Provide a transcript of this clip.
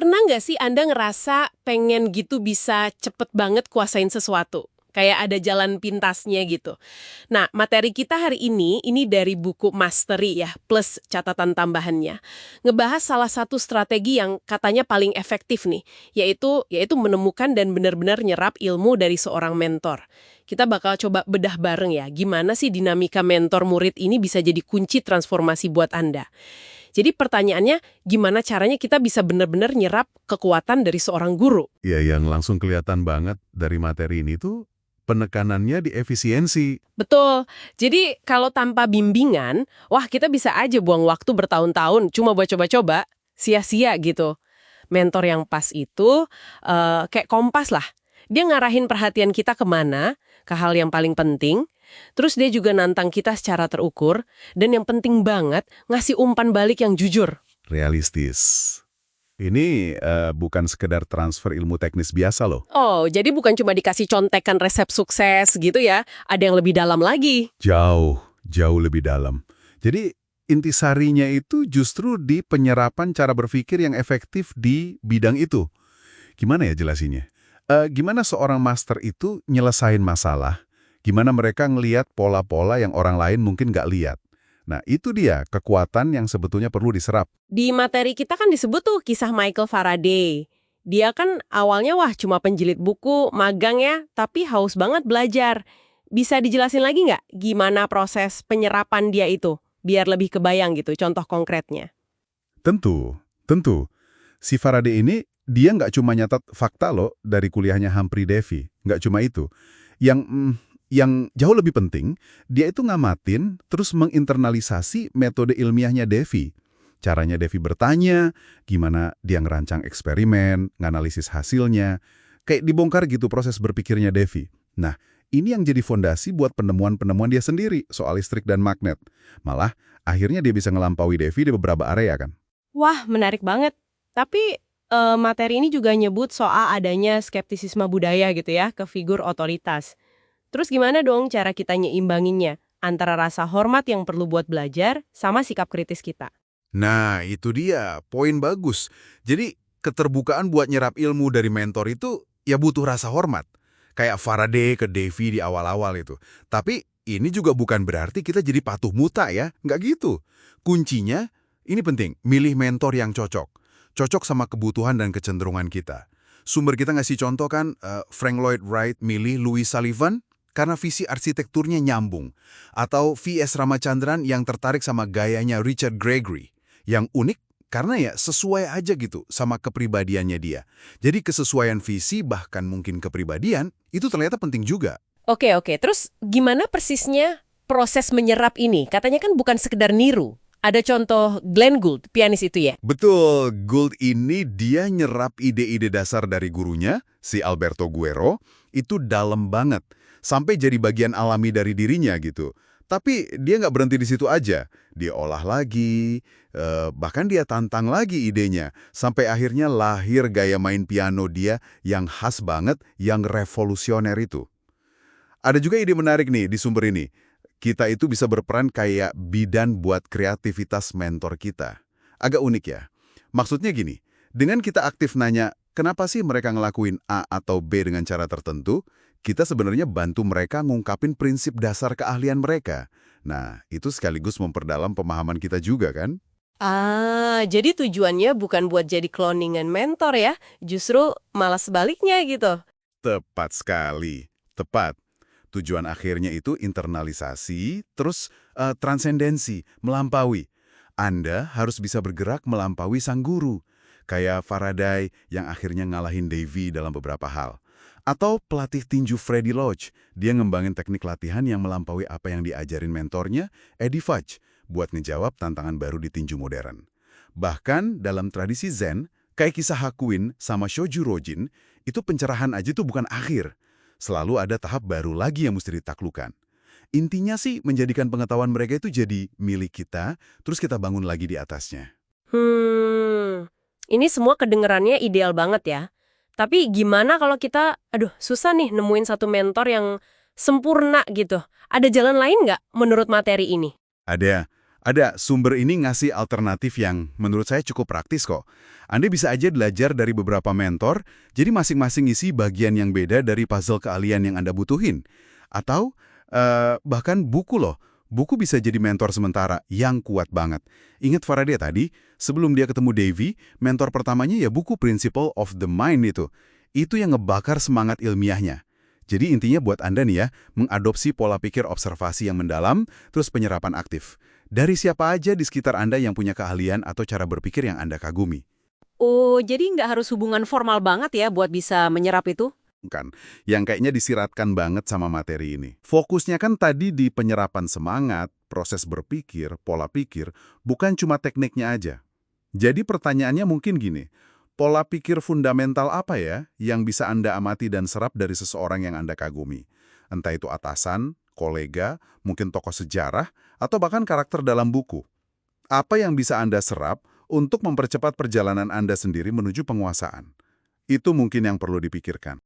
Pernah nggak sih Anda ngerasa pengen gitu bisa cepet banget kuasain sesuatu? Kayak ada jalan pintasnya gitu. Nah, materi kita hari ini dari buku Mastery ya, plus catatan tambahannya. Ngebahas salah satu strategi yang katanya paling efektif nih, yaitu menemukan dan benar-benar nyerap ilmu dari seorang mentor. Kita bakal coba bedah bareng ya, gimana sih dinamika mentor-murid ini bisa jadi kunci transformasi buat Anda. Jadi pertanyaannya, gimana caranya kita bisa benar-benar nyerap kekuatan dari seorang guru? Ya, yang langsung kelihatan banget dari materi ini tuh penekanannya di efisiensi. Betul. Jadi kalau tanpa bimbingan, wah kita bisa aja buang waktu bertahun-tahun cuma buat coba-coba, sia-sia gitu. Mentor yang pas itu kayak kompas lah. Dia ngarahin perhatian kita kemana, ke hal yang paling penting, terus dia juga nantang kita secara terukur, dan yang penting banget, ngasih umpan balik yang jujur. Realistis. Ini bukan sekedar transfer ilmu teknis biasa loh. Oh, jadi bukan cuma dikasih contekan resep sukses gitu ya, ada yang lebih dalam lagi. Jauh lebih dalam. Jadi intisarinya itu justru di penyerapan cara berpikir yang efektif di bidang itu. Gimana ya jelasinnya? Gimana seorang master itu nyelesain masalah? Gimana mereka ngelihat pola-pola yang orang lain mungkin nggak lihat? Nah, itu dia kekuatan yang sebetulnya perlu diserap. Di materi kita kan disebut tuh kisah Michael Faraday. Dia kan awalnya wah cuma penjilid buku, magang ya, tapi haus banget belajar. Bisa dijelasin lagi nggak gimana proses penyerapan dia itu? Biar lebih kebayang gitu, contoh konkretnya. Tentu. Si Faraday ini, dia nggak cuma nyatat fakta loh dari kuliahnya Humphrey Davy. Nggak cuma itu. Yang jauh lebih penting, dia itu ngamatin terus menginternalisasi metode ilmiahnya Davy. Caranya Davy bertanya, gimana dia ngerancang eksperimen, nganalisis hasilnya. Kayak dibongkar gitu proses berpikirnya Davy. Nah, ini yang jadi fondasi buat penemuan-penemuan dia sendiri soal listrik dan magnet. Malah, akhirnya dia bisa ngelampaui Davy di beberapa area kan. Wah, menarik banget. Tapi materi ini juga nyebut soal adanya skeptisisme budaya gitu ya ke figur otoritas. Terus gimana dong cara kita nyeimbanginnya antara rasa hormat yang perlu buat belajar sama sikap kritis kita? Nah, itu dia. Poin bagus. Jadi, keterbukaan buat nyerap ilmu dari mentor itu ya butuh rasa hormat. Kayak Faraday ke Davy di awal-awal itu. Tapi, ini juga bukan berarti kita jadi patuh muta ya. Nggak gitu. Kuncinya, ini penting, milih mentor yang cocok. Cocok sama kebutuhan dan kecenderungan kita. Sumber kita ngasih contoh kan, Frank Lloyd Wright milih Louis Sullivan karena visi arsitekturnya nyambung. Atau V.S. Ramachandran yang tertarik sama gayanya Richard Gregory. Yang unik karena ya sesuai aja gitu sama kepribadiannya dia. Jadi kesesuaian visi bahkan mungkin kepribadian itu ternyata penting juga. Oke, terus gimana persisnya proses menyerap ini? Katanya kan bukan sekedar niru. Ada contoh Glenn Gould, pianis itu ya? Betul, Gould ini dia nyerap ide-ide dasar dari gurunya, si Alberto Guerro, itu dalam banget. Sampai jadi bagian alami dari dirinya gitu. Tapi dia nggak berhenti di situ aja. Dia olah lagi, bahkan dia tantang lagi idenya. Sampai akhirnya lahir gaya main piano dia yang khas banget, yang revolusioner itu. Ada juga ide menarik nih di sumber ini. Kita itu bisa berperan kayak bidan buat kreativitas mentor kita. Agak unik ya. Maksudnya gini, dengan kita aktif nanya, kenapa sih mereka ngelakuin A atau B dengan cara tertentu, kita sebenarnya bantu mereka ngungkapin prinsip dasar keahlian mereka. Nah, itu sekaligus memperdalam pemahaman kita juga kan? Ah, jadi tujuannya bukan buat jadi cloningan mentor ya, justru malah sebaliknya gitu. Tepat sekali. Tepat. Tujuan akhirnya itu internalisasi, terus transendensi, melampaui. Anda harus bisa bergerak melampaui sang guru. Kayak Faraday yang akhirnya ngalahin Davy dalam beberapa hal. Atau pelatih tinju Freddie Lodge, dia ngembangin teknik latihan yang melampaui apa yang diajarin mentornya, Eddie Fudge, buat ngejawab tantangan baru di tinju modern. Bahkan dalam tradisi Zen, kayak kisah Hakuin sama Shoju Rojin, itu pencerahan aja tuh bukan akhir. Selalu ada tahap baru lagi yang mesti ditaklukkan. Intinya sih menjadikan pengetahuan mereka itu jadi milik kita, terus kita bangun lagi di atasnya. Ini semua kedengerannya ideal banget ya. Tapi gimana kalau kita, susah nih nemuin satu mentor yang sempurna gitu. Ada jalan lain nggak menurut materi ini? Ada. Ada, sumber ini ngasih alternatif yang menurut saya cukup praktis kok. Anda bisa aja belajar dari beberapa mentor, jadi masing-masing isi bagian yang beda dari puzzle keahlian yang Anda butuhin. Atau, bahkan buku loh. Buku bisa jadi mentor sementara yang kuat banget. Ingat Faraday tadi, sebelum dia ketemu Davy, mentor pertamanya ya buku Principle of the Mind itu. Itu yang ngebakar semangat ilmiahnya. Jadi intinya buat Anda nih ya, mengadopsi pola pikir observasi yang mendalam, terus penyerapan aktif. Dari siapa aja di sekitar Anda yang punya keahlian atau cara berpikir yang Anda kagumi. Oh, jadi nggak harus hubungan formal banget ya buat bisa menyerap itu? Kan, yang kayaknya disiratkan banget sama materi ini. Fokusnya kan tadi di penyerapan semangat, proses berpikir, pola pikir, bukan cuma tekniknya aja. Jadi pertanyaannya mungkin gini, pola pikir fundamental apa ya yang bisa Anda amati dan serap dari seseorang yang Anda kagumi? Entah itu atasan, kolega, mungkin tokoh sejarah, atau bahkan karakter dalam buku. Apa yang bisa Anda serap untuk mempercepat perjalanan Anda sendiri menuju penguasaan? Itu mungkin yang perlu dipikirkan.